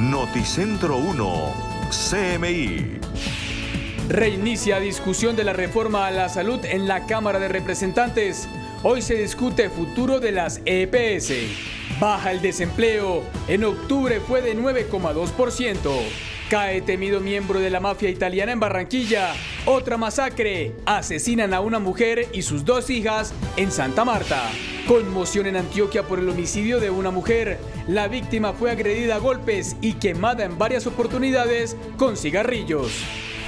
Noticentro 1, CMI. Reinicia discusión de la reforma a la salud en la Cámara de Representantes. Hoy se discute futuro de las EPS. Baja el desempleo. En octubre fue de 9,2%. Cae temido miembro de la mafia italiana en Barranquilla. Otra masacre. Asesinan a una mujer y sus 2 hijas en Santa Marta. Conmoción en Antioquia por el homicidio de una mujer. La víctima fue agredida a golpes y quemada en varias oportunidades con cigarrillos.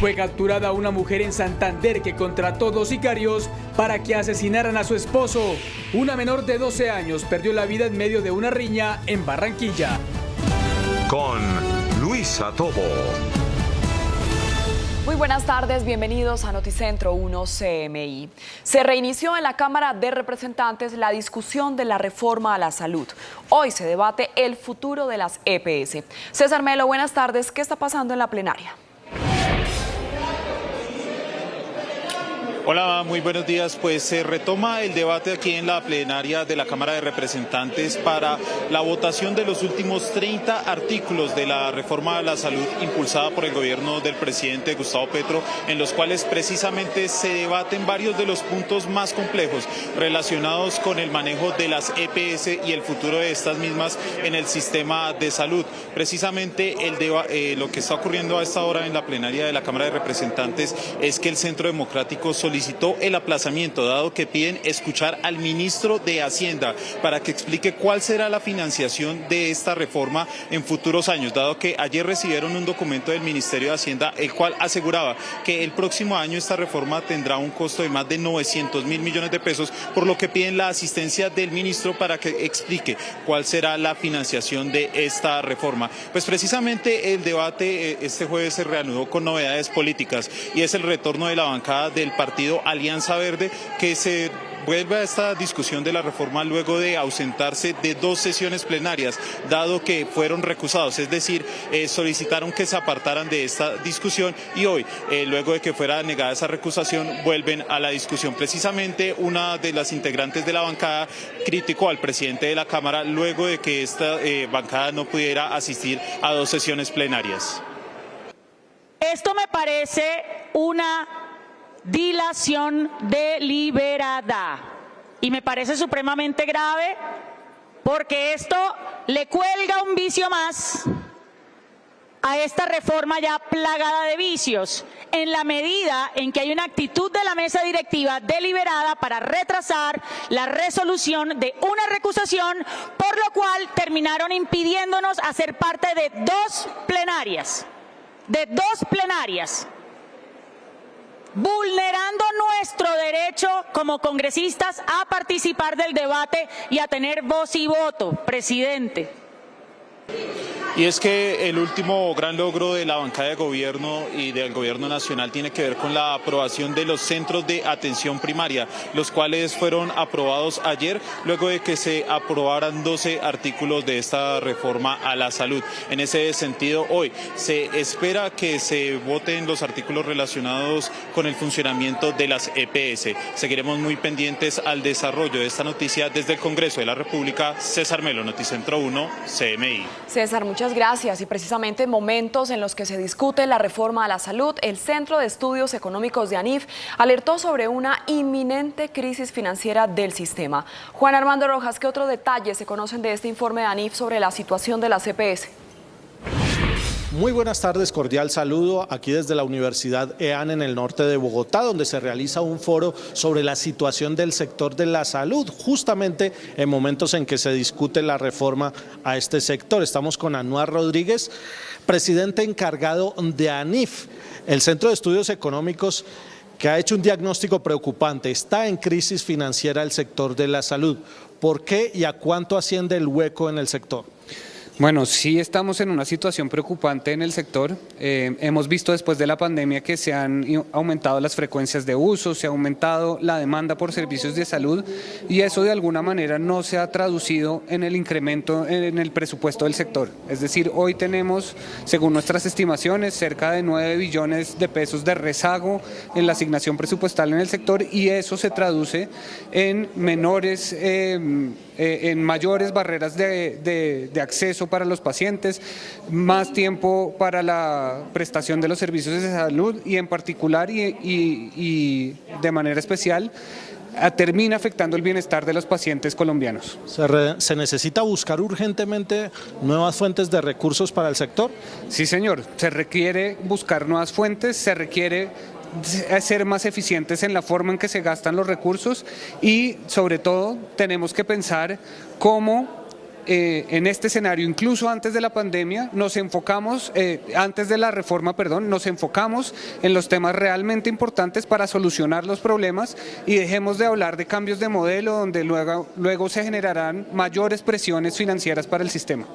Fue capturada una mujer en Santander que contrató 2 sicarios para que asesinaran a su esposo. Una menor de 12 años perdió la vida en medio de una riña en Barranquilla. Con Luisa Tobo. Muy buenas tardes, bienvenidos a Noticentro 1 CMI. Se reinició en la Cámara de Representantes la discusión de la reforma a la salud. Hoy se debate el futuro de las EPS. César Melo, buenas tardes. ¿Qué está pasando en la plenaria? Hola, muy buenos días. Pues se retoma el debate aquí en la plenaria de la Cámara de Representantes para la votación de los últimos 30 artículos de la reforma a la salud impulsada por el gobierno del presidente Gustavo Petro, en los cuales precisamente se debaten varios de los puntos más complejos relacionados con el manejo de las EPS y el futuro de estas mismas en el sistema de salud. Precisamente lo que está ocurriendo a esta hora en la plenaria de la Cámara de Representantes es que el Centro Democrático solicitó el aplazamiento, dado que piden escuchar al ministro de Hacienda para que explique cuál será la financiación de esta reforma en futuros años, dado que ayer recibieron un documento del Ministerio de Hacienda, el cual aseguraba que el próximo año esta reforma tendrá un costo de más de 900.000 millones de pesos, por lo que piden la asistencia del ministro para que explique cuál será la financiación de esta reforma. Pues precisamente el debate este jueves se reanudó con novedades políticas y es el retorno de la bancada del partido Alianza Verde, que se vuelve a esta discusión de la reforma luego de ausentarse de 2 sesiones plenarias, dado que fueron recusados, es decir, solicitaron que se apartaran de esta discusión y hoy, luego de que fuera negada esa recusación, vuelven a la discusión. Precisamente una de las integrantes de la bancada criticó al presidente de la Cámara luego de que esta bancada no pudiera asistir a 2 sesiones plenarias. Esto me parece una dilación deliberada y me parece supremamente grave, porque esto le cuelga un vicio más a esta reforma ya plagada de vicios, en la medida en que hay una actitud de la mesa directiva deliberada para retrasar la resolución de una recusación, por lo cual terminaron impidiéndonos hacer parte de 2 plenarias, vulnerando nuestro derecho como congresistas a participar del debate y a tener voz y voto, presidente. Y es que el último gran logro de la bancada de gobierno y del gobierno nacional tiene que ver con la aprobación de los centros de atención primaria, los cuales fueron aprobados ayer, luego de que se aprobaran 12 artículos de esta reforma a la salud. En ese sentido, hoy se espera que se voten los artículos relacionados con el funcionamiento de las EPS. Seguiremos muy pendientes al desarrollo de esta noticia desde el Congreso de la República. César Melo, Noticentro 1, CMI. César, muchas gracias. Y precisamente en momentos en los que se discute la reforma a la salud, el Centro de Estudios Económicos de ANIF alertó sobre una inminente crisis financiera del sistema. Juan Armando Rojas, ¿qué otros detalles se conocen de este informe de ANIF sobre la situación de las EPS? Muy buenas tardes, cordial saludo aquí desde la Universidad EAN en el norte de Bogotá, donde se realiza un foro sobre la situación del sector de la salud, justamente en momentos en que se discute la reforma a este sector. Estamos con Anuar Rodríguez, presidente encargado de ANIF, el Centro de Estudios Económicos, que ha hecho un diagnóstico preocupante. Está en crisis financiera el sector de la salud. ¿Por qué y a cuánto asciende el hueco en el sector? Bueno, sí estamos en una situación preocupante en el sector. Hemos visto después de la pandemia que se han aumentado las frecuencias de uso, se ha aumentado la demanda por servicios de salud y eso de alguna manera no se ha traducido en el incremento en el presupuesto del sector. Es decir, hoy tenemos, según nuestras estimaciones, cerca de 9 billones de pesos de rezago en la asignación presupuestal en el sector y eso se traduce en mayores barreras de acceso para los pacientes, más tiempo para la prestación de los servicios de salud y en particular y de manera especial termina afectando el bienestar de los pacientes colombianos. ¿Se necesita buscar urgentemente nuevas fuentes de recursos para el sector? Sí, señor, se requiere buscar nuevas fuentes, se requiere ser más eficientes en la forma en que se gastan los recursos y sobre todo tenemos que pensar cómo en este escenario, incluso antes de la pandemia, nos enfocamos, antes de la reforma, nos enfocamos en los temas realmente importantes para solucionar los problemas y dejemos de hablar de cambios de modelo donde luego se generarán mayores presiones financieras para el sistema.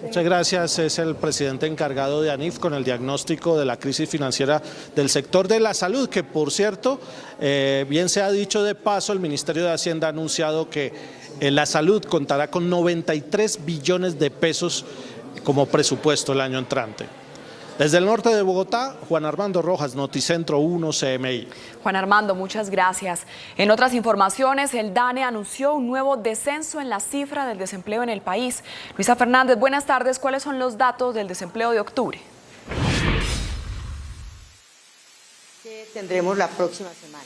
Muchas gracias. Es el presidente encargado de ANIF con el diagnóstico de la crisis financiera del sector de la salud, que por cierto, bien se ha dicho de paso, el Ministerio de Hacienda ha anunciado que la salud contará con 93 billones de pesos como presupuesto el año entrante. Desde el norte de Bogotá, Juan Armando Rojas, Noticentro 1 CMI. Juan Armando, muchas gracias. En otras informaciones, el DANE anunció un nuevo descenso en la cifra del desempleo en el país. Luisa Fernández, buenas tardes. ¿Cuáles son los datos del desempleo de octubre? Que tendremos la próxima semana.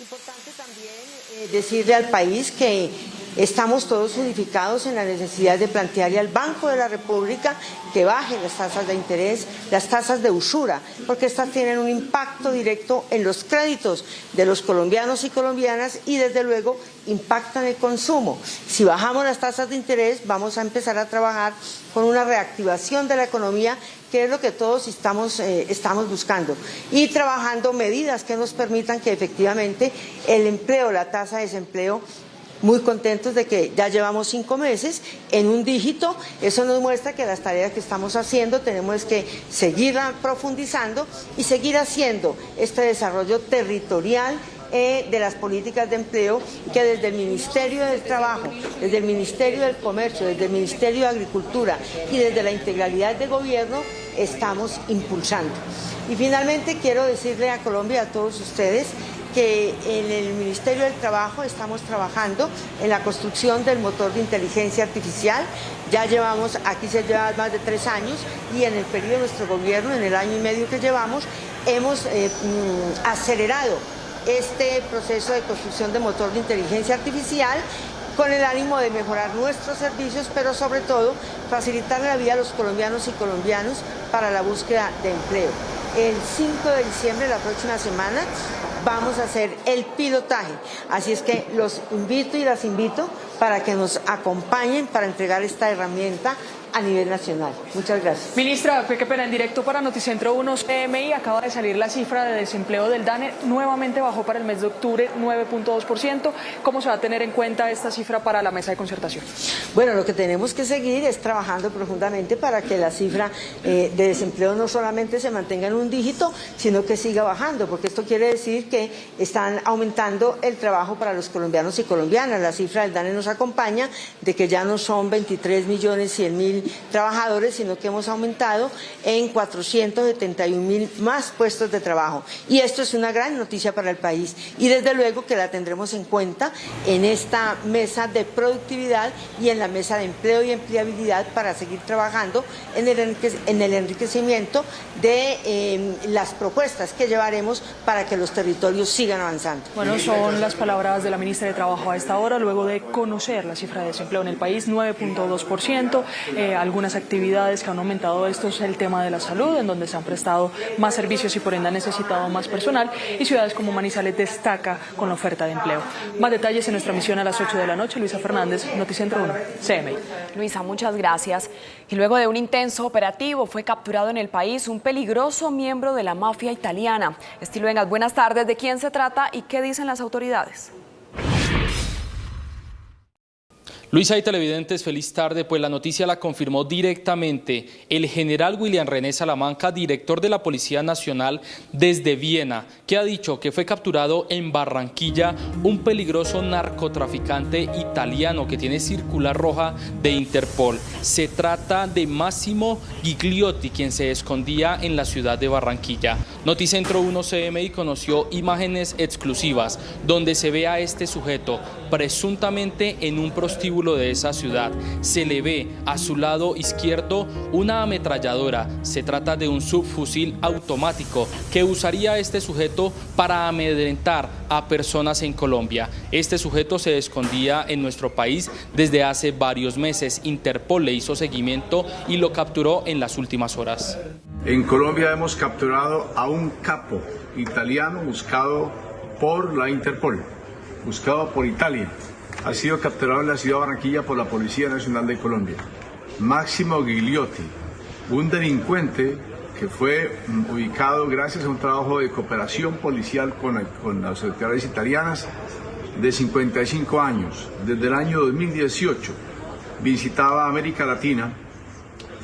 Importante también decirle al país que estamos todos unificados en la necesidad de plantearle al Banco de la República que baje las tasas de interés, las tasas de usura, porque estas tienen un impacto directo en los créditos de los colombianos y colombianas y desde luego impactan el consumo. Si bajamos las tasas de interés vamos a empezar a trabajar con una reactivación de la economía, que es lo que todos estamos buscando, y trabajando medidas que nos permitan que efectivamente el empleo, la tasa de desempleo, muy contentos de que ya llevamos 5 meses en un dígito. Eso nos muestra que las tareas que estamos haciendo tenemos que seguirla profundizando y seguir haciendo este desarrollo territorial de las políticas de empleo que desde el Ministerio del Trabajo, desde el Ministerio del Comercio, desde el Ministerio de Agricultura y desde la integralidad del gobierno estamos impulsando. Y finalmente quiero decirle a Colombia y a todos ustedes que en el Ministerio del Trabajo estamos trabajando en la construcción del motor de inteligencia artificial. Ya llevamos, aquí se lleva más de 3 años y en el periodo de nuestro gobierno, en el año y medio que llevamos, hemos acelerado este proceso de construcción de motor de inteligencia artificial con el ánimo de mejorar nuestros servicios, pero sobre todo facilitar la vida a los colombianos y colombianas para la búsqueda de empleo. El 5 de diciembre, la próxima semana, vamos a hacer el pilotaje, así es que los invito y las invito para que nos acompañen para entregar esta herramienta a nivel nacional. Muchas gracias. Ministra, qué pena, en directo para Noticentro 1 CMI, acaba de salir la cifra de desempleo del DANE, nuevamente bajó para el mes de octubre 9.2%. ¿Cómo se va a tener en cuenta esta cifra para la mesa de concertación? Bueno, lo que tenemos que seguir es trabajando profundamente para que la cifra de desempleo no solamente se mantenga en un dígito, sino que siga bajando, porque esto quiere decir que están aumentando el trabajo para los colombianos y colombianas. La cifra del DANE nos acompaña de que ya no son 23.100.000 trabajadores, sino que hemos aumentado en 471.000 más puestos de trabajo. Y esto es una gran noticia para el país y desde luego que la tendremos en cuenta en esta mesa de productividad y en la mesa de empleo y empleabilidad para seguir trabajando en el enriquecimiento de las propuestas que llevaremos para que los territorios sigan avanzando. Bueno, son las palabras de la ministra de Trabajo a esta hora, luego de conocer la cifra de desempleo en el país, 9.2%. Algunas actividades que han aumentado esto es el tema de la salud, en donde se han prestado más servicios y por ende han necesitado más personal, y ciudades como Manizales destaca con la oferta de empleo. Más detalles en nuestra emisión a las 8 de la noche. Luisa Fernández, Noticentro 1, CMI. Luisa, muchas gracias. Y luego de un intenso operativo fue capturado en el país un peligroso miembro de la mafia italiana. Estiluengas, buenas tardes. ¿De quién se trata y qué dicen las autoridades? Luisa y televidentes, feliz tarde, pues la noticia la confirmó directamente el general William René Salamanca, director de la Policía Nacional desde Viena, que ha dicho que fue capturado en Barranquilla un peligroso narcotraficante italiano que tiene circular roja de Interpol. Se trata de Massimo Gigliotti, quien se escondía en la ciudad de Barranquilla. Noticentro 1 CMI conoció imágenes exclusivas donde se ve a este sujeto presuntamente en un prostíbulo símbolo de esa ciudad. Se le ve a su lado izquierdo una ametralladora. Se trata de un subfusil automático que usaría este sujeto para amedrentar a personas en Colombia. Este sujeto se escondía en nuestro país desde hace varios meses. Interpol le hizo seguimiento y lo capturó en las últimas horas. En Colombia hemos capturado a un capo italiano buscado por la Interpol, buscado por Italia. Ha sido capturado en la ciudad de Barranquilla por la Policía Nacional de Colombia. Máximo Gigliotti, un delincuente que fue ubicado gracias a un trabajo de cooperación policial con las autoridades italianas, de 55 años. Desde el año 2018 visitaba América Latina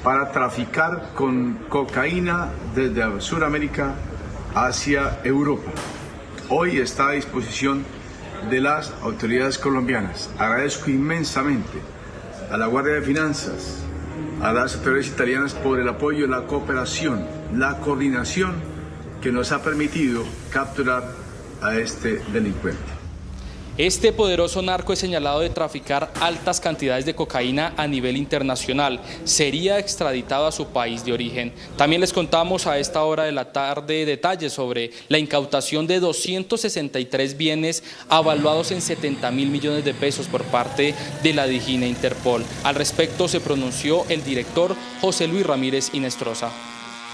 para traficar con cocaína desde Sudamérica hacia Europa. Hoy está a disposición de las autoridades colombianas. Agradezco inmensamente a la Guardia de Finanzas, a las autoridades italianas por el apoyo, la cooperación, la coordinación que nos ha permitido capturar a este delincuente. Este poderoso narco es señalado de traficar altas cantidades de cocaína a nivel internacional. Sería extraditado a su país de origen. También les contamos a esta hora de la tarde detalles sobre la incautación de 263 bienes avaluados en 70.000 millones de pesos por parte de la DIJÍN e Interpol. Al respecto se pronunció el director José Luis Ramírez Inestrosa.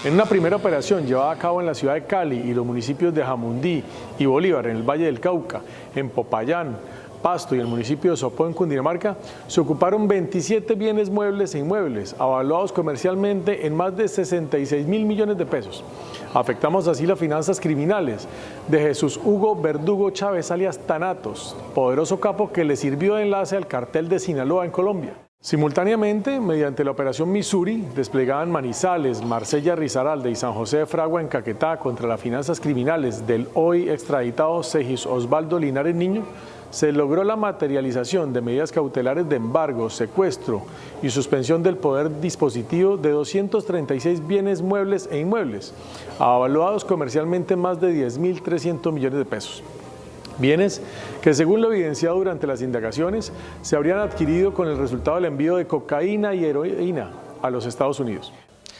En una primera operación llevada a cabo en la ciudad de Cali y los municipios de Jamundí y Bolívar en el Valle del Cauca, en Popayán, Pasto y el municipio de Sopó en Cundinamarca, se ocuparon 27 bienes muebles e inmuebles, avaluados comercialmente en más de 66.000 millones de pesos. Afectamos así las finanzas criminales de Jesús Hugo Verdugo Chávez alias Thanatos, poderoso capo que le sirvió de enlace al cartel de Sinaloa en Colombia. Simultáneamente, mediante la operación Missouri, desplegada en Manizales, Marsella Risaralda y San José de Fragua en Caquetá contra las finanzas criminales del hoy extraditado Segis Osvaldo Linares Niño, se logró la materialización de medidas cautelares de embargo, secuestro y suspensión del poder dispositivo de 236 bienes muebles e inmuebles, avaluados comercialmente en más de 10.300 millones de pesos. Bienes que, según lo evidenciado durante las indagaciones, se habrían adquirido con el resultado del envío de cocaína y heroína a los Estados Unidos.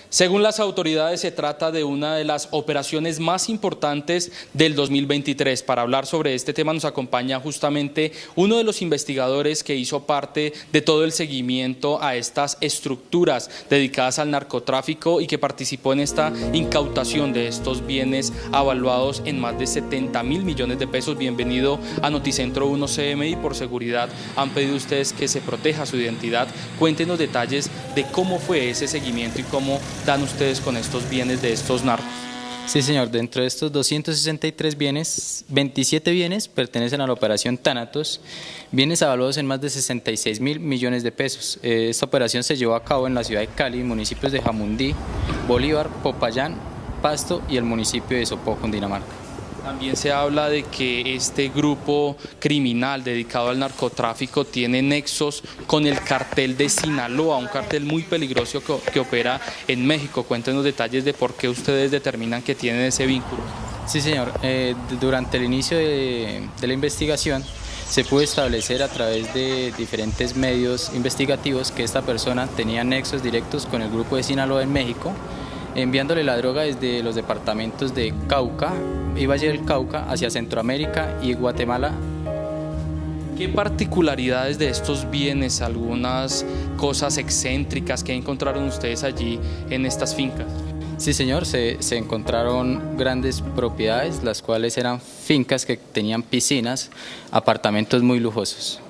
Según las autoridades, se trata de una de las operaciones más importantes del 2023. Para hablar sobre este tema nos acompaña justamente uno de los investigadores que hizo parte de todo el seguimiento a estas estructuras dedicadas al narcotráfico y que participó en esta incautación de estos bienes avaluados en más de 70.000 millones de pesos. Bienvenido a Noticentro 1 CMI. Por seguridad han pedido ustedes que se proteja su identidad. Cuéntenos detalles de cómo fue ese seguimiento y cómo dan ustedes con estos bienes de estos narcos. Sí, señor. Dentro de estos 263 bienes, 27 bienes pertenecen a la operación Thanatos, bienes avaluados en más de 66.000 millones de pesos. Esta operación se llevó a cabo en la ciudad de Cali, municipios de Jamundí, Bolívar, Popayán, Pasto y el municipio de Sopó, Cundinamarca. También se habla de que este grupo criminal dedicado al narcotráfico tiene nexos con el cartel de Sinaloa, un cartel muy peligroso que opera en México. Cuéntenos detalles de por qué ustedes determinan que tienen ese vínculo. Sí, señor. Durante el inicio de la investigación se pudo establecer a través de diferentes medios investigativos que esta persona tenía nexos directos con el grupo de Sinaloa en México, enviándole la droga desde los departamentos de Cauca y Valle del Cauca hacia Centroamérica y Guatemala. ¿Qué particularidades de estos bienes, algunas cosas excéntricas que encontraron ustedes allí en estas fincas? Sí, señor, se encontraron grandes propiedades, las cuales eran fincas que tenían piscinas, apartamentos muy lujosos.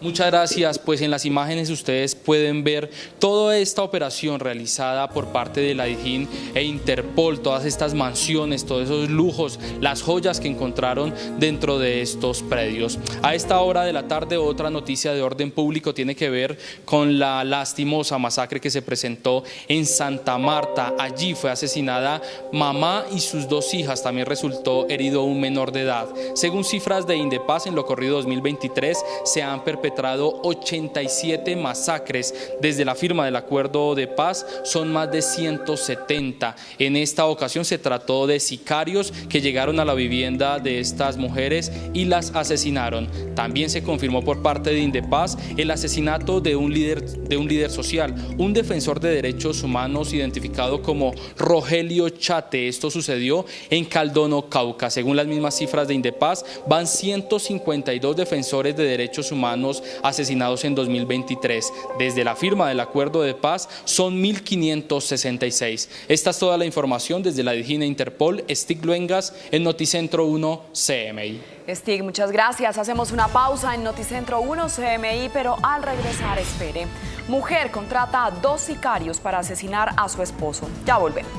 Muchas gracias. Pues en las imágenes ustedes pueden ver toda esta operación realizada por parte de la DIJÍN e Interpol, todas estas mansiones, todos esos lujos, las joyas que encontraron dentro de estos predios. A esta hora de la tarde, otra noticia de orden público tiene que ver con la lastimosa masacre que se presentó en Santa Marta. Allí fue asesinada mamá y sus dos hijas, también resultó herido un menor de edad. Según cifras de Indepaz, en lo corrido 2023 se han perpetrado perpetrado 87 masacres. Desde la firma del acuerdo de paz son más de 170. En esta ocasión se trató de sicarios que llegaron a la vivienda de estas mujeres y las asesinaron. También se confirmó por parte de Indepaz el asesinato de un líder social, un defensor de derechos humanos identificado como Rogelio Chate. Esto sucedió en Caldono, Cauca. Según las mismas cifras de Indepaz, van 152 defensores de derechos humanos asesinados en 2023. Desde la firma del acuerdo de paz son 1.566. Esta es toda la información desde la DIJÍN Interpol. Stig Luengas en Noticentro 1 CMI. Stig, muchas gracias. Hacemos una pausa en Noticentro 1 CMI, pero al regresar, espere. Mujer contrata a 2 sicarios para asesinar a su esposo. Ya volvemos.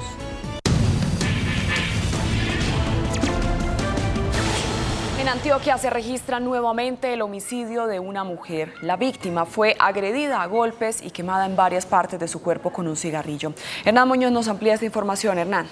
En Antioquia se registra nuevamente el homicidio de una mujer. La víctima fue agredida a golpes y quemada en varias partes de su cuerpo con un cigarrillo. Hernán Muñoz nos amplía esta información. Hernán.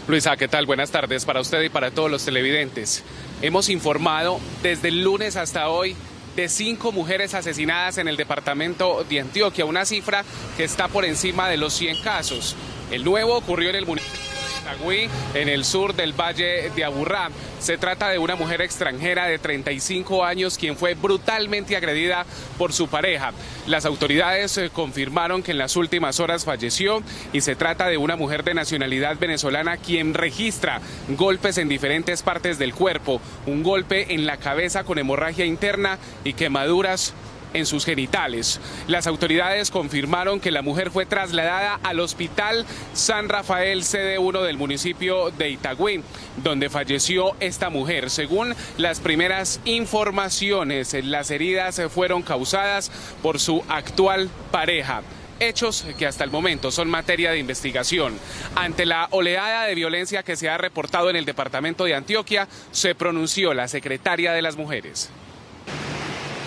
Luisa, ¿qué tal? Buenas tardes para usted y para todos los televidentes. Hemos informado desde el lunes hasta hoy de 5 mujeres asesinadas en el departamento de Antioquia, una cifra que está por encima de los 100 casos. El nuevo ocurrió en el municipio de Itagüí, en el sur del Valle de Aburrá. Se trata de una mujer extranjera de 35 años quien fue brutalmente agredida por su pareja. Las autoridades confirmaron que en las últimas horas falleció y se trata de una mujer de nacionalidad venezolana quien registra golpes en diferentes partes del cuerpo, un golpe en la cabeza con hemorragia interna y quemaduras en sus genitales. Las autoridades confirmaron que la mujer fue trasladada al Hospital San Rafael, sede 1 del municipio de Itagüí, donde falleció esta mujer. Según las primeras informaciones, las heridas fueron causadas por su actual pareja. Hechos que hasta el momento son materia de investigación. Ante la oleada de violencia que se ha reportado en el departamento de Antioquia, se pronunció la secretaria de las Mujeres.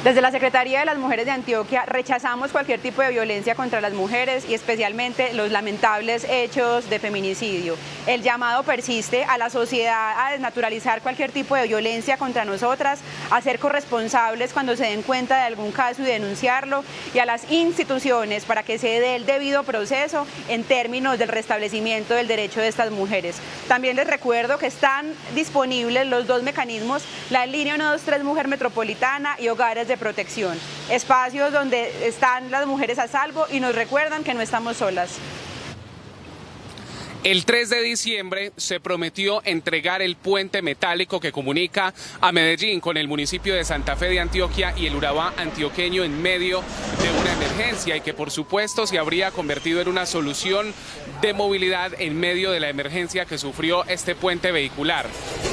Desde la Secretaría de las Mujeres de Antioquia rechazamos cualquier tipo de violencia contra las mujeres y especialmente los lamentables hechos de feminicidio. El llamado persiste a la sociedad a desnaturalizar cualquier tipo de violencia contra nosotras, a ser corresponsables cuando se den cuenta de algún caso y denunciarlo, y a las instituciones para que se dé el debido proceso en términos del restablecimiento del derecho de estas mujeres. También les recuerdo que están disponibles los 2 mecanismos, la línea 123 Mujer Metropolitana y Hogares de Protección, espacios donde están las mujeres a salvo y nos recuerdan que no estamos solas. El 3 de diciembre se prometió entregar el puente metálico que comunica a Medellín con el municipio de Santa Fe de Antioquia y el Urabá antioqueño en medio de una emergencia y que por supuesto se habría convertido en una solución de movilidad en medio de la emergencia que sufrió este puente vehicular.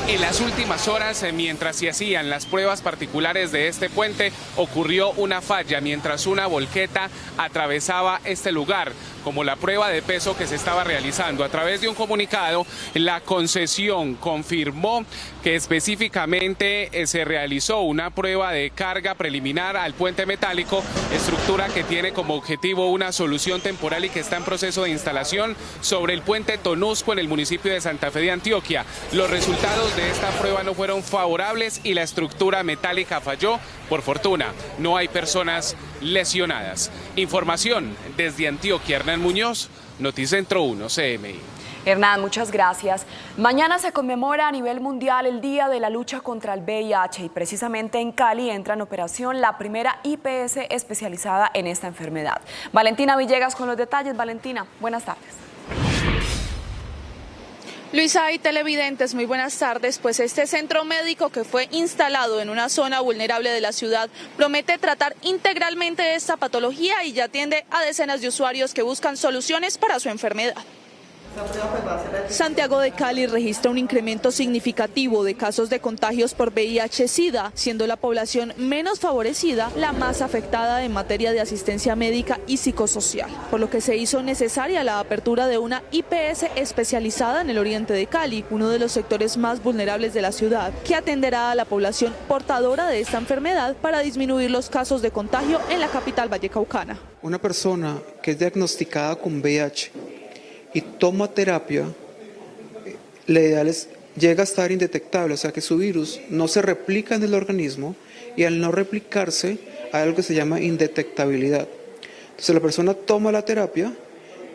En las últimas horas, mientras se hacían las pruebas particulares de este puente, ocurrió una falla mientras una volqueta atravesaba este lugar, como la prueba de peso que se estaba realizando. A través de un comunicado, la concesión confirmó que específicamente se realizó una prueba de carga preliminar al puente metálico, estructura que tiene como objetivo una solución temporal y que está en proceso de instalación sobre el puente Tonusco en el municipio de Santa Fe de Antioquia. Los resultados de esta prueba no fueron favorables y la estructura metálica falló. Por fortuna, no hay personas lesionadas. Información desde Antioquia, Hernán Muñoz, Noticentro 1 CMI. Hernán, muchas gracias. Mañana se conmemora a nivel mundial el Día de la Lucha contra el VIH y precisamente en Cali entra en operación la primera IPS especializada en esta enfermedad. Valentina Villegas con los detalles. Valentina, buenas tardes. Luisa y televidentes, muy buenas tardes. Pues este centro médico que fue instalado en una zona vulnerable de la ciudad promete tratar integralmente esta patología y ya atiende a decenas de usuarios que buscan soluciones para su enfermedad. Santiago de Cali registra un incremento significativo de casos de contagios por VIH-Sida, siendo la población menos favorecida la más afectada en materia de asistencia médica y psicosocial, por lo que se hizo necesaria la apertura de una IPS especializada en el oriente de Cali, uno de los sectores más vulnerables de la ciudad, que atenderá a la población portadora de esta enfermedad para disminuir los casos de contagio en la capital vallecaucana. Una persona que es diagnosticada con VIH y toma terapia, la ideal es llega a estar indetectable, o sea que su virus no se replica en el organismo y al no replicarse hay algo que se llama indetectabilidad. Entonces la persona toma la terapia,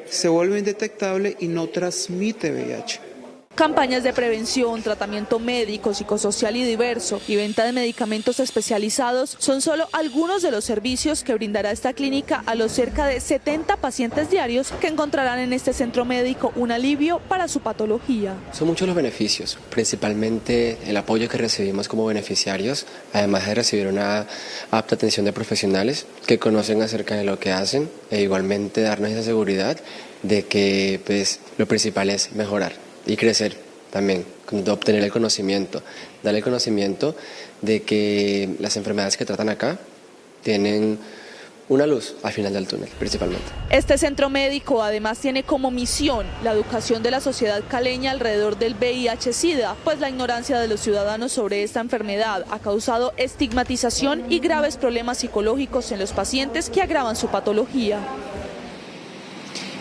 se vuelve indetectable y no transmite VIH. Campañas de prevención, tratamiento médico, psicosocial y diverso y venta de medicamentos especializados son solo algunos de los servicios que brindará esta clínica a los cerca de 70 pacientes diarios que encontrarán en este centro médico un alivio para su patología. Son muchos los beneficios, principalmente el apoyo que recibimos como beneficiarios, además de recibir una apta atención de profesionales que conocen acerca de lo que hacen e igualmente darnos esa seguridad de que pues, lo principal es mejorar y crecer también, obtener el conocimiento, darle el conocimiento de que las enfermedades que tratan acá tienen una luz al final del túnel, principalmente. Este centro médico además tiene como misión la educación de la sociedad caleña alrededor del VIH-Sida, pues la ignorancia de los ciudadanos sobre esta enfermedad ha causado estigmatización y graves problemas psicológicos en los pacientes que agravan su patología.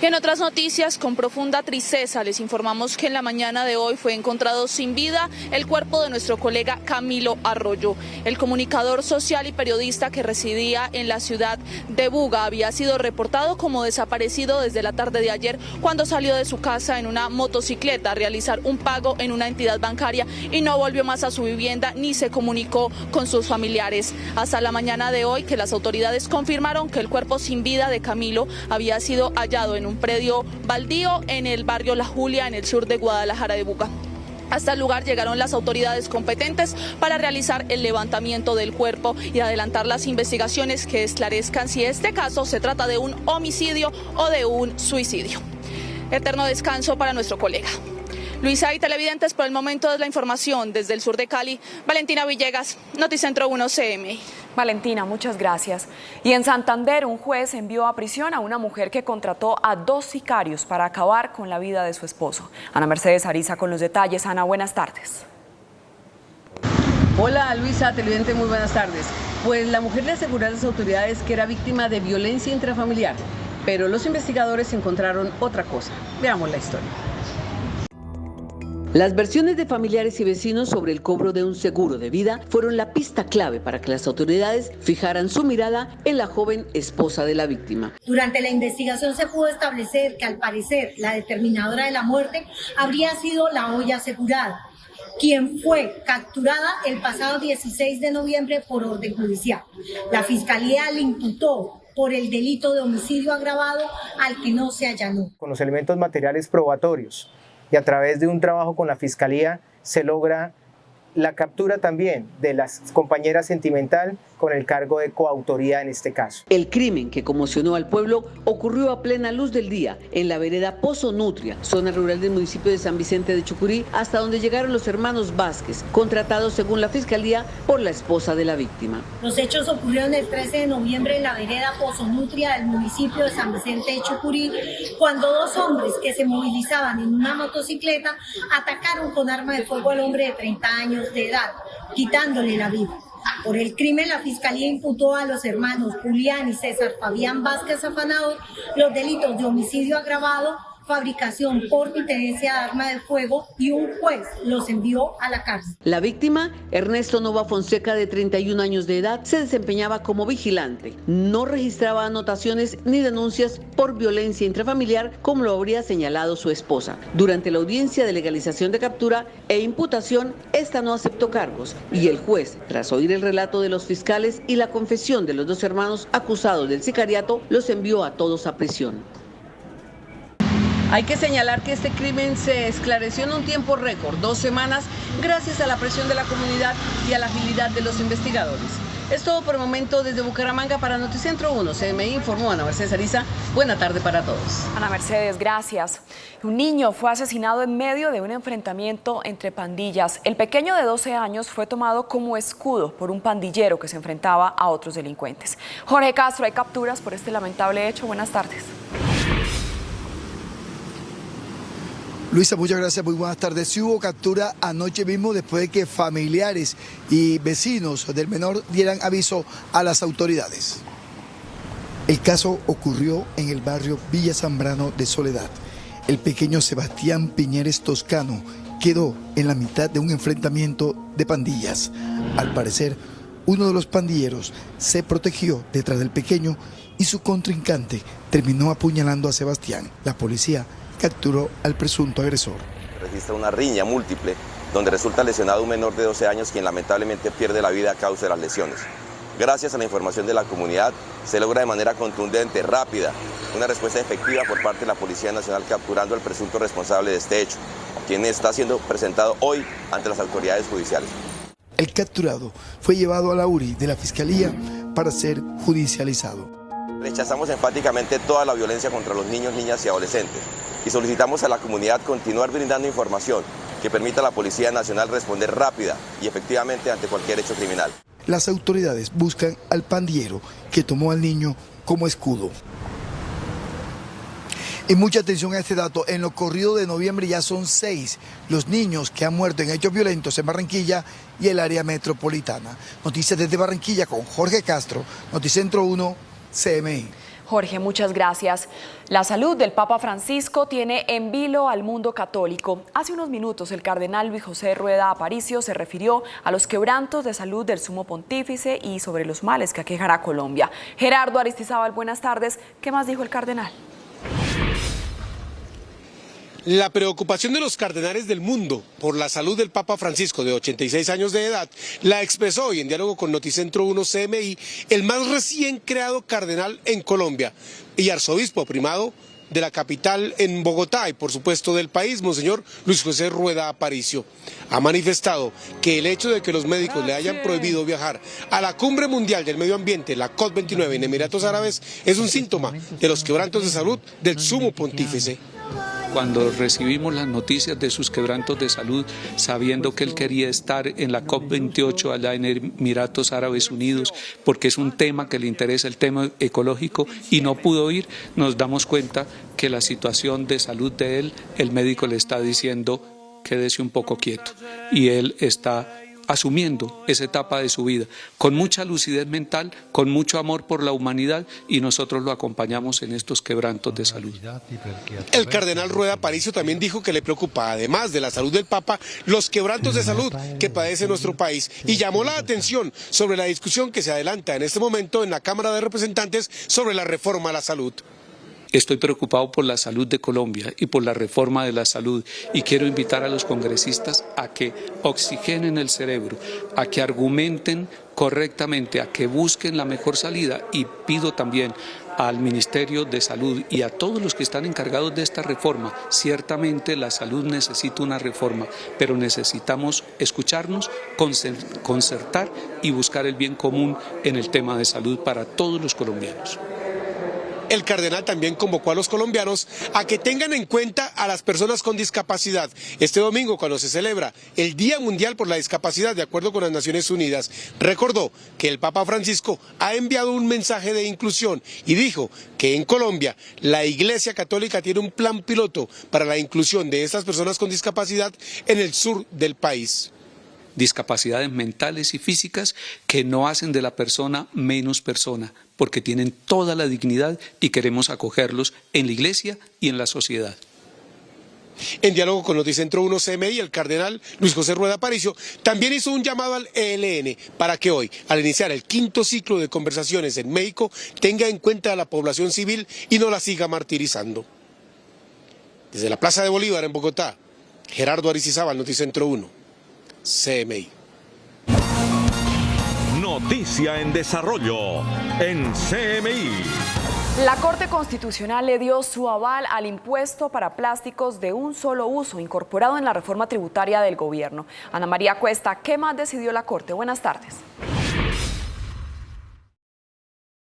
Y en otras noticias, con profunda tristeza, les informamos que en la mañana de hoy fue encontrado sin vida el cuerpo de nuestro colega Camilo Arroyo. El comunicador social y periodista que residía en la ciudad de Buga había sido reportado como desaparecido desde la tarde de ayer cuando salió de su casa en una motocicleta a realizar un pago en una entidad bancaria y no volvió más a su vivienda ni se comunicó con sus familiares. Hasta la mañana de hoy que las autoridades confirmaron que el cuerpo sin vida de Camilo había sido hallado en un predio baldío en el barrio La Julia, en el sur de Guadalajara de Buga. Hasta el lugar llegaron las autoridades competentes para realizar el levantamiento del cuerpo y adelantar las investigaciones que esclarezcan si este caso se trata de un homicidio o de un suicidio. Eterno descanso para nuestro colega. Luisa y televidentes, por el momento es la información desde el sur de Cali. Valentina Villegas, Noticentro 1 CMI. Valentina, muchas gracias. Y en Santander, un juez envió a prisión a una mujer que contrató a 2 sicarios para acabar con la vida de su esposo. Ana Mercedes Ariza con los detalles. Ana, buenas tardes. Hola Luisa, televidente, muy buenas tardes. Pues la mujer le aseguró a las autoridades que era víctima de violencia intrafamiliar, pero los investigadores encontraron otra cosa. Veamos la historia. Las versiones de familiares y vecinos sobre el cobro de un seguro de vida fueron la pista clave para que las autoridades fijaran su mirada en la joven esposa de la víctima. Durante la investigación se pudo establecer que al parecer la determinadora de la muerte habría sido la olla asegurada, quien fue capturada el pasado 16 de noviembre por orden judicial. La Fiscalía le imputó por el delito de homicidio agravado al que no se allanó. Con los elementos materiales probatorios y a través de un trabajo con la Fiscalía se logra la captura también de la compañera sentimental con el cargo de coautoría en este caso. El crimen que conmocionó al pueblo ocurrió a plena luz del día en la vereda Pozo Nutria, zona rural del municipio de San Vicente de Chucurí, hasta donde llegaron los hermanos Vázquez, contratados según la Fiscalía por la esposa de la víctima. Los hechos ocurrieron el 13 de noviembre en la vereda Pozo Nutria del municipio de San Vicente de Chucurí, cuando 2 hombres que se movilizaban en una motocicleta atacaron con arma de fuego al hombre de 30 años de edad, quitándole la vida. Por el crimen, la Fiscalía imputó a los hermanos Julián y César Fabián Vázquez Afanador los delitos de homicidio agravado, fabricación, porte y tenencia de arma de fuego, y un juez los envió a la cárcel. La víctima, Ernesto Nova Fonseca, de 31 años de edad, se desempeñaba como vigilante. No registraba anotaciones ni denuncias por violencia intrafamiliar, como lo habría señalado su esposa. Durante la audiencia de legalización de captura e imputación, esta no aceptó cargos y el juez, tras oír el relato de los fiscales y la confesión de los 2 hermanos acusados del sicariato, los envió a todos a prisión. Hay que señalar que este crimen se esclareció en un tiempo récord, 2 semanas, gracias a la presión de la comunidad y a la agilidad de los investigadores. Es todo por el momento desde Bucaramanga para Noticentro 1. CMI informó Ana Mercedes Ariza. Buena tarde para todos. Ana Mercedes, gracias. Un niño fue asesinado en medio de un enfrentamiento entre pandillas. El pequeño de 12 años fue tomado como escudo por un pandillero que se enfrentaba a otros delincuentes. Jorge Castro, hay capturas por este lamentable hecho. Buenas tardes. Luisa, muchas gracias, muy buenas tardes. Sí hubo captura anoche mismo después de que familiares y vecinos del menor dieran aviso a las autoridades. El caso ocurrió en el barrio Villa Zambrano de Soledad. El pequeño Sebastián Piñeres Toscano quedó en la mitad de un enfrentamiento de pandillas. Al parecer, uno de los pandilleros se protegió detrás del pequeño y su contrincante terminó apuñalando a Sebastián. La policía capturó al presunto agresor. Registra una riña múltiple donde resulta lesionado un menor de 12 años quien lamentablemente pierde la vida a causa de las lesiones. Gracias a la información de la comunidad se logra de manera contundente, rápida, una respuesta efectiva por parte de la Policía Nacional capturando al presunto responsable de este hecho, quien está siendo presentado hoy ante las autoridades judiciales. El capturado fue llevado a la URI de la Fiscalía para ser judicializado. Rechazamos enfáticamente toda la violencia contra los niños, niñas y adolescentes y solicitamos a la comunidad continuar brindando información que permita a la Policía Nacional responder rápida y efectivamente ante cualquier hecho criminal. Las autoridades buscan al pandillero que tomó al niño como escudo. Y mucha atención a este dato, en lo corrido de noviembre ya son 6 los niños que han muerto en hechos violentos en Barranquilla y el área metropolitana. Noticias desde Barranquilla con Jorge Castro, Noticentro 1, CMI. Jorge, muchas gracias. La salud del Papa Francisco tiene en vilo al mundo católico. Hace unos minutos el cardenal Luis José Rueda Aparicio se refirió a los quebrantos de salud del sumo pontífice y sobre los males que aquejan a Colombia. Gerardo Aristizábal, buenas tardes. ¿Qué más dijo el cardenal? La preocupación de los cardenales del mundo por la salud del Papa Francisco, de 86 años de edad, la expresó hoy en diálogo con Noticentro 1 CMI, el más recién creado cardenal en Colombia y arzobispo primado de la capital en Bogotá y por supuesto del país, Monseñor Luis José Rueda Aparicio. Ha manifestado que el hecho de que los médicos le hayan prohibido viajar a la Cumbre Mundial del Medio Ambiente, la COP29 en Emiratos Árabes, es un síntoma de los quebrantos de salud del sumo pontífice. Cuando recibimos las noticias de sus quebrantos de salud, sabiendo que él quería estar en la COP28 allá en Emiratos Árabes Unidos, porque es un tema que le interesa, el tema ecológico, y no pudo ir, nos damos cuenta que la situación de salud de él, el médico le está diciendo, quédese un poco quieto, y él está asumiendo esa etapa de su vida, con mucha lucidez mental, con mucho amor por la humanidad, y nosotros lo acompañamos en estos quebrantos de salud. El cardenal Rueda Aparicio también dijo que le preocupa, además de la salud del Papa, los quebrantos de salud que padece nuestro país, y llamó la atención sobre la discusión que se adelanta en este momento en la Cámara de Representantes sobre la reforma a la salud. Estoy preocupado por la salud de Colombia y por la reforma de la salud, y quiero invitar a los congresistas a que oxigenen el cerebro, a que argumenten correctamente, a que busquen la mejor salida, y pido también al Ministerio de Salud y a todos los que están encargados de esta reforma. Ciertamente la salud necesita una reforma, pero necesitamos escucharnos, concertar y buscar el bien común en el tema de salud para todos los colombianos. El cardenal también convocó a los colombianos a que tengan en cuenta a las personas con discapacidad. Este domingo, cuando se celebra el Día Mundial por la Discapacidad, de acuerdo con las Naciones Unidas, recordó que el Papa Francisco ha enviado un mensaje de inclusión y dijo que en Colombia la Iglesia Católica tiene un plan piloto para la inclusión de estas personas con discapacidad en el sur del país. Discapacidades mentales y físicas que no hacen de la persona menos persona, porque tienen toda la dignidad y queremos acogerlos en la Iglesia y en la sociedad. En diálogo con Noticentro 1 CMI, el cardenal Luis José Rueda Aparicio también hizo un llamado al ELN para que hoy, al iniciar el 5º ciclo de conversaciones en México, tenga en cuenta a la población civil y no la siga martirizando. Desde la Plaza de Bolívar en Bogotá, Gerardo Aristizábal, Noticentro 1. CMI. Noticia en desarrollo en CMI. La Corte Constitucional le dio su aval al impuesto para plásticos de un solo uso incorporado en la reforma tributaria del gobierno. Ana María Cuesta, ¿qué más decidió la Corte? Buenas tardes.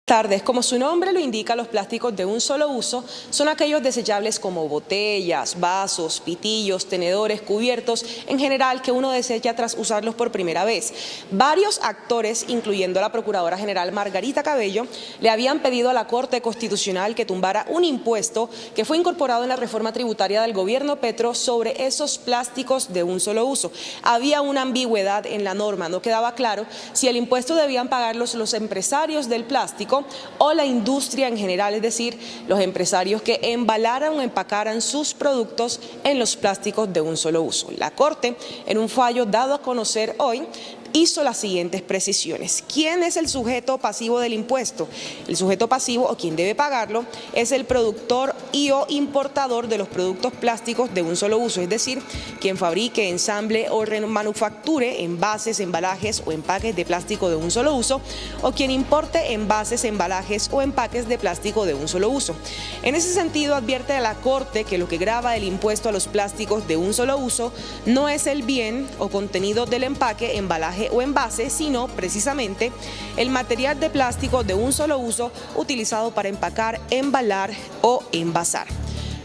Tardes. Como su nombre lo indica, los plásticos de un solo uso son aquellos desechables como botellas, vasos, pitillos, tenedores, cubiertos, en general que uno desecha tras usarlos por primera vez. Varios actores, incluyendo la Procuradora General Margarita Cabello, le habían pedido a la Corte Constitucional que tumbara un impuesto que fue incorporado en la reforma tributaria del gobierno Petro sobre esos plásticos de un solo uso. Había una ambigüedad en la norma, no quedaba claro si el impuesto debían pagarlos los empresarios del plástico plástico o la industria en general, es decir, los empresarios que embalaran o empacaran sus productos en los plásticos de un solo uso. La Corte, en un fallo dado a conocer hoy, hizo las siguientes precisiones. ¿Quién es el sujeto pasivo del impuesto? El sujeto pasivo, o quien debe pagarlo, es el productor y o importador de los productos plásticos de un solo uso, es decir, quien fabrique, ensamble o remanufacture envases, embalajes o empaques de plástico de un solo uso, o quien importe envases, embalajes o empaques de plástico de un solo uso. En ese sentido, advierte a la Corte que lo que grava el impuesto a los plásticos de un solo uso no es el bien o contenido del empaque, embalaje o envase, sino precisamente el material de plástico de un solo uso utilizado para empacar, embalar o envasar.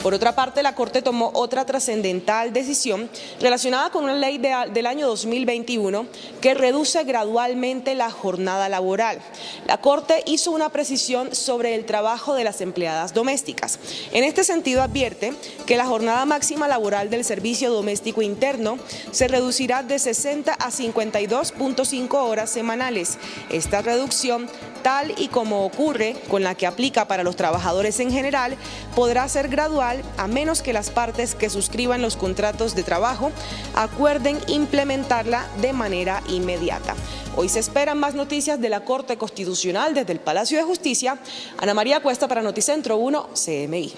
Por otra parte, la Corte tomó otra trascendental decisión relacionada con una ley del año 2021 que reduce gradualmente la jornada laboral. La Corte hizo una precisión sobre el trabajo de las empleadas domésticas. En este sentido, advierte que la jornada máxima laboral del servicio doméstico interno se reducirá de 60 a 52.5 horas semanales. Esta reducción, tal y como ocurre con la que aplica para los trabajadores en general, podrá ser gradual a menos que las partes que suscriban los contratos de trabajo acuerden implementarla de manera inmediata. Hoy se esperan más noticias de la Corte Constitucional desde el Palacio de Justicia. Ana María Cuesta para Noticentro 1 CMI.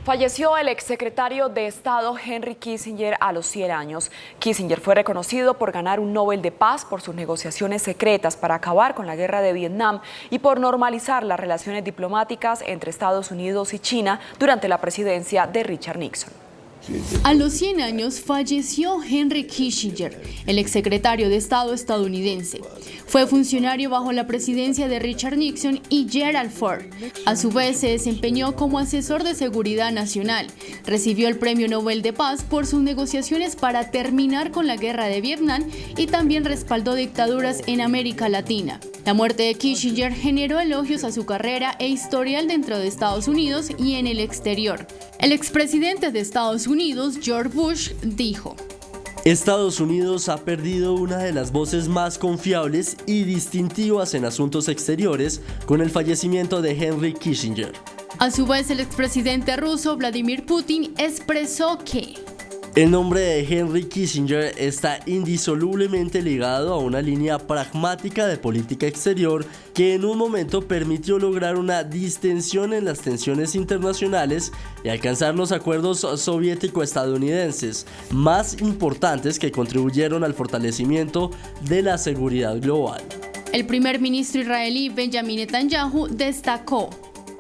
Falleció el exsecretario de Estado Henry Kissinger a los 100 años. Kissinger fue reconocido por ganar un Nobel de Paz por sus negociaciones secretas para acabar con la guerra de Vietnam y por normalizar las relaciones diplomáticas entre Estados Unidos y China durante la presidencia de Richard Nixon. A los 100 años falleció Henry Kissinger, el exsecretario de Estado estadounidense. Fue funcionario bajo la presidencia de Richard Nixon y Gerald Ford. A su vez se desempeñó como asesor de seguridad nacional. Recibió el Premio Nobel de Paz por sus negociaciones para terminar con la guerra de Vietnam y también respaldó dictaduras en América Latina. La muerte de Kissinger generó elogios a su carrera e historial dentro de Estados Unidos y en el exterior. El expresidente de Estados Unidos, George Bush, dijo: Estados Unidos ha perdido una de las voces más confiables y distintivas en asuntos exteriores con el fallecimiento de Henry Kissinger. A su vez, el expresidente ruso, Vladimir Putin, expresó que el nombre de Henry Kissinger está indisolublemente ligado a una línea pragmática de política exterior que en un momento permitió lograr una distensión en las tensiones internacionales y alcanzar los acuerdos soviético-estadounidenses más importantes que contribuyeron al fortalecimiento de la seguridad global. El primer ministro israelí Benjamin Netanyahu destacó: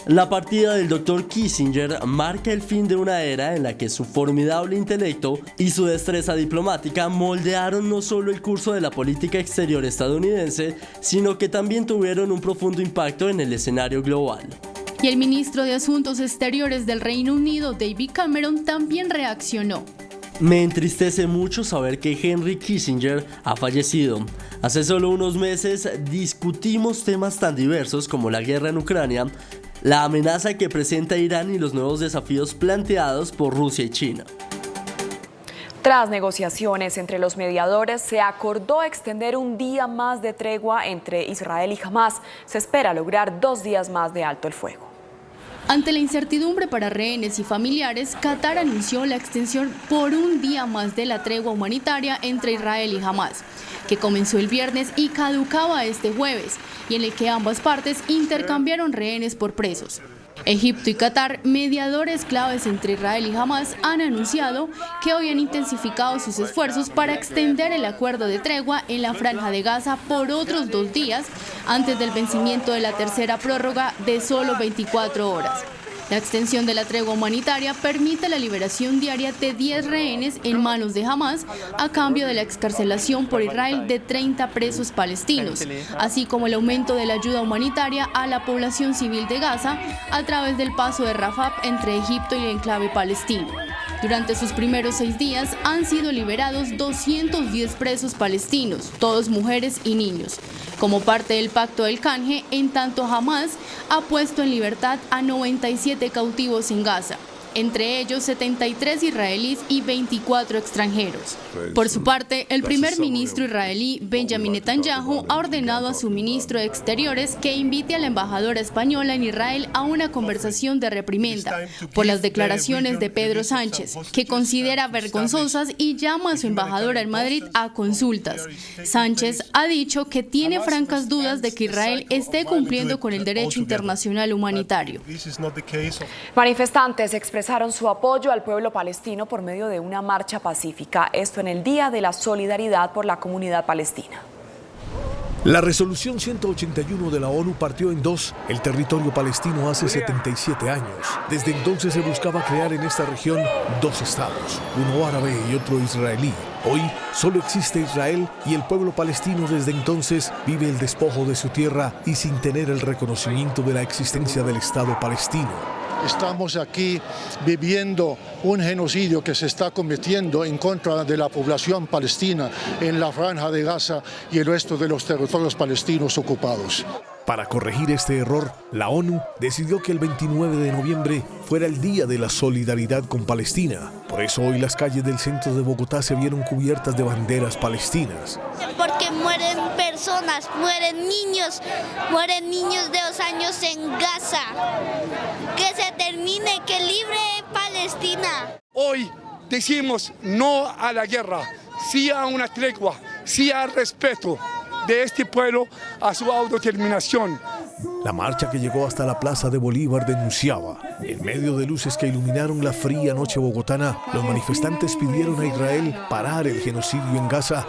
la partida del Dr. Kissinger marca el fin de una era en la que su formidable intelecto y su destreza diplomática moldearon no solo el curso de la política exterior estadounidense, sino que también tuvieron un profundo impacto en el escenario global. Y el ministro de Asuntos Exteriores del Reino Unido, David Cameron, también reaccionó: me entristece mucho saber que Henry Kissinger ha fallecido. Hace solo unos meses discutimos temas tan diversos como la guerra en Ucrania, la amenaza que presenta Irán y los nuevos desafíos planteados por Rusia y China. Tras negociaciones entre los mediadores, se acordó extender un día más de tregua entre Israel y Hamás. Se espera lograr 2 días más de alto el fuego. Ante la incertidumbre para rehenes y familiares, Qatar anunció la extensión por un día más de la tregua humanitaria entre Israel y Hamás, que comenzó el viernes y caducaba este jueves, y en el que ambas partes intercambiaron rehenes por presos. Egipto y Qatar, mediadores claves entre Israel y Hamás, han anunciado que hoy han intensificado sus esfuerzos para extender el acuerdo de tregua en la Franja de Gaza por otros 2 días antes del vencimiento de la tercera prórroga de solo 24 horas. La extensión de la tregua humanitaria permite la liberación diaria de 10 rehenes en manos de Hamás a cambio de la excarcelación por Israel de 30 presos palestinos, así como el aumento de la ayuda humanitaria a la población civil de Gaza a través del paso de Rafah entre Egipto y el enclave palestino. Durante sus primeros 6 días han sido liberados 210 presos palestinos, todos mujeres y niños, como parte del pacto del canje, en tanto Hamás ha puesto en libertad a 97 cautivos en Gaza. entre ellos 73 israelíes y 24 extranjeros. Por su parte, el primer ministro israelí, Benjamin Netanyahu, ha ordenado a su ministro de Exteriores que invite a la embajadora española en Israel a una conversación de reprimenda por las declaraciones de Pedro Sánchez, que considera vergonzosas y llama a su embajadora en Madrid a consultas. Sánchez ha dicho que tiene francas dudas de que Israel esté cumpliendo con el derecho internacional humanitario. Manifestantes expresaron su apoyo al pueblo palestino por medio de una marcha pacífica, esto en el Día de la Solidaridad por la Comunidad Palestina. La resolución 181 de la ONU partió en dos el territorio palestino hace 77 años. Desde entonces se buscaba crear en esta región dos estados, uno árabe y otro israelí. Hoy solo existe Israel y el pueblo palestino desde entonces vive el despojo de su tierra y sin tener el reconocimiento de la existencia del Estado palestino. Estamos aquí viviendo un genocidio que se está cometiendo en contra de la población palestina en la Franja de Gaza y el resto de los territorios palestinos ocupados. Para corregir este error, la ONU decidió que el 29 de noviembre fuera el Día de la Solidaridad con Palestina. Por eso hoy las calles del centro de Bogotá se vieron cubiertas de banderas palestinas. Porque mueren personas, mueren niños de 2 años en Gaza. Que se termine, que libre Palestina. Hoy decimos no a la guerra, sí a una tregua, sí al respeto de este pueblo a su autodeterminación. La marcha que llegó hasta la Plaza de Bolívar denunciaba. En medio de luces que iluminaron la fría noche bogotana, los manifestantes pidieron a Israel parar el genocidio en Gaza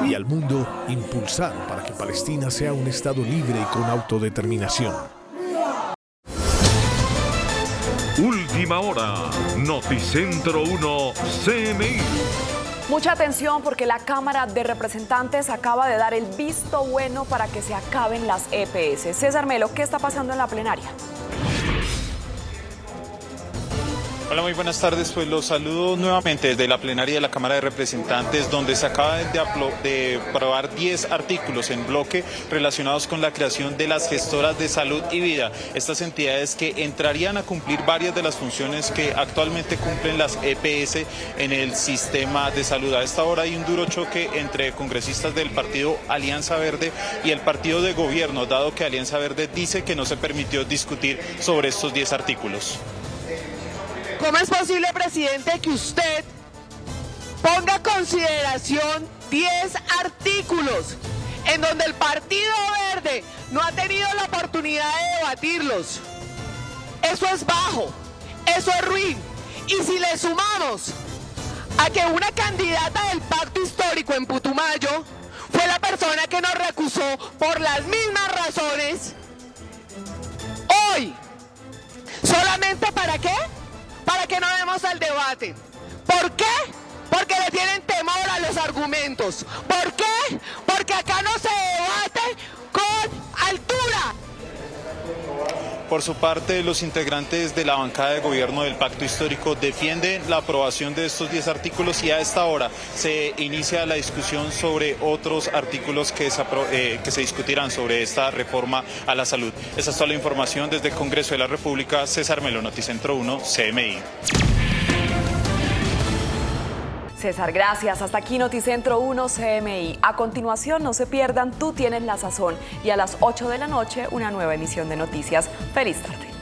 y al mundo impulsar para que Palestina sea un estado libre y con autodeterminación. Última hora, Noticentro 1, CMI. Mucha atención porque la Cámara de Representantes acaba de dar el visto bueno para que se acaben las EPS. César Melo, ¿qué está pasando en la plenaria? Hola, muy buenas tardes. Pues los saludo nuevamente desde la plenaria de la Cámara de Representantes, donde se acaba de aprobar 10 artículos en bloque relacionados con la creación de las gestoras de salud y vida. Estas entidades que entrarían a cumplir varias de las funciones que actualmente cumplen las EPS en el sistema de salud. A esta hora hay un duro choque entre congresistas del partido Alianza Verde y el partido de gobierno, dado que Alianza Verde dice que no se permitió discutir sobre estos 10 artículos. ¿Cómo es posible, presidente, que usted ponga a consideración 10 artículos en donde el Partido Verde no ha tenido la oportunidad de debatirlos? Eso es bajo, eso es ruin. Y si le sumamos a que una candidata del Pacto Histórico en Putumayo fue la persona que nos recusó por las mismas razones, hoy, ¿solamente para qué? Para que no demos al debate. ¿Por qué? Porque le tienen temor a los argumentos. ¿Por qué? Porque acá no se debate con altura. Por su parte, los integrantes de la bancada de gobierno del Pacto Histórico defienden la aprobación de estos 10 artículos y a esta hora se inicia la discusión sobre otros artículos que se discutirán sobre esta reforma a la salud. Esa es toda la información desde el Congreso de la República. César Melo, Noticentro 1, CMI. César, gracias. Hasta aquí Noticentro 1 CMI. A continuación, no se pierdan Tú Tienes la Sazón y a las 8 de la noche una nueva emisión de noticias. Feliz tarde.